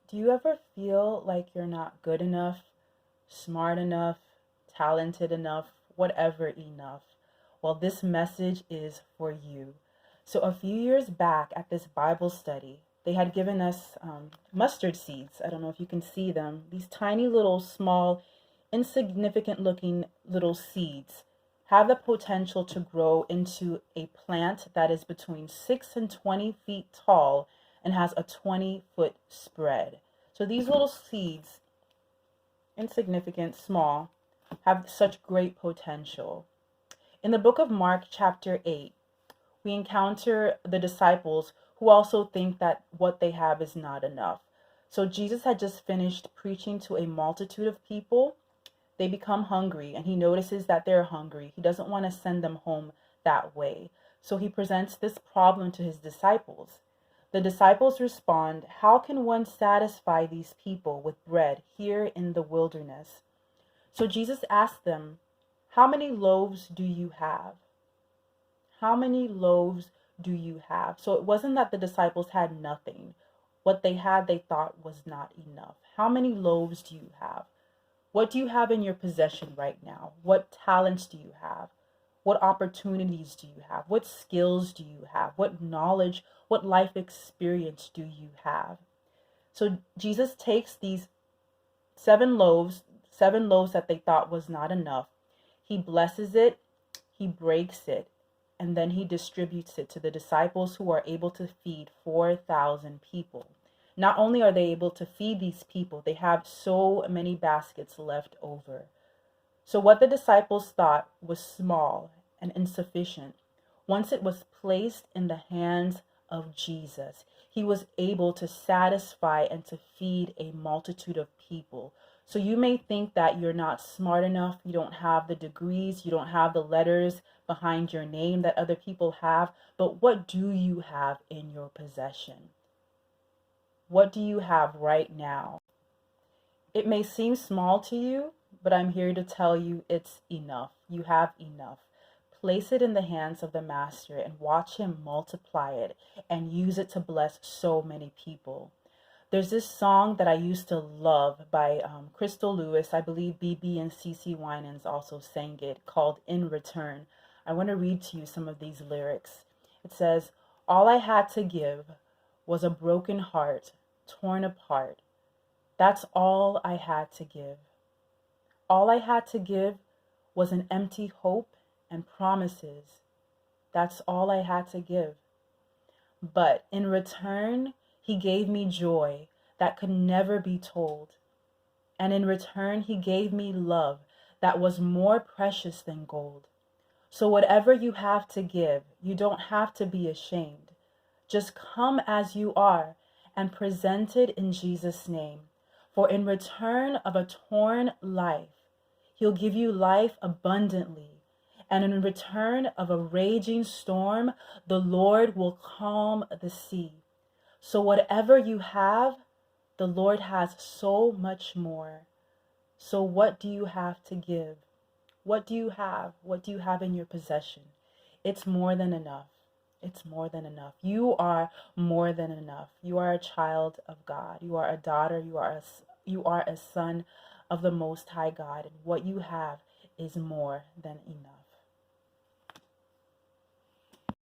Do you ever feel like you're not good enough, smart enough, talented enough, whatever enough? Well, this message is for you. So, a few years back at this Bible study, they had given us mustard seeds. I don't know if you can see them. These tiny little, small, insignificant looking little seeds have the potential to grow into a plant that is between 6 and 20 feet tall and has a 20-foot spread. So these little seeds, insignificant, small, have such great potential. In the book of Mark, chapter 8, we encounter the disciples who also think that what they have is not enough. So Jesus had just finished preaching to a multitude of people. They become hungry, and he notices that they're hungry. He doesn't want to send them home that way. So he presents this problem to his disciples. The disciples respond, "How can one satisfy these people with bread here in the wilderness?" So Jesus asked them, "How many loaves do you have? How many loaves do you have?" So it wasn't that the disciples had nothing. What they had, they thought was not enough. How many loaves do you have? What do you have in your possession right now? What talents do you have? What opportunities do you have? What skills do you have? What knowledge, what life experience do you have? So Jesus takes these seven loaves that they thought was not enough. He blesses it, he breaks it, and then he distributes it to the disciples who are able to feed 4,000 people. Not only are they able to feed these people, they have so many baskets left over. So what the disciples thought was small and insufficient, once it was placed in the hands of Jesus, he was able to satisfy and to feed a multitude of people. So you may think that you're not smart enough, you don't have the degrees, you don't have the letters behind your name that other people have, but what do you have in your possession? What do you have right now? It may seem small to you, but I'm here to tell you it's enough. You have enough. Place it in the hands of the Master and watch him multiply it and use it to bless so many people. There's this song that I used to love by Crystal Lewis. I believe BB and CC Winans also sang it, called In Return. I want to read to you some of these lyrics. It says, "All I had to give was a broken heart, torn apart. That's all I had to give. All I had to give was an empty hope and promises. That's all I had to give. But in return, he gave me joy that could never be told. And in return, he gave me love that was more precious than gold. So whatever you have to give, you don't have to be ashamed. Just come as you are and present it in Jesus' name. For in return of a torn life, he'll give you life abundantly. And in return of a raging storm, the Lord will calm the sea. So whatever you have, the Lord has so much more. So what do you have to give? What do you have? What do you have in your possession? It's more than enough. It's more than enough. You are more than enough. You are a child of God. You are a daughter. You are a son of the Most High God. And what you have is more than enough.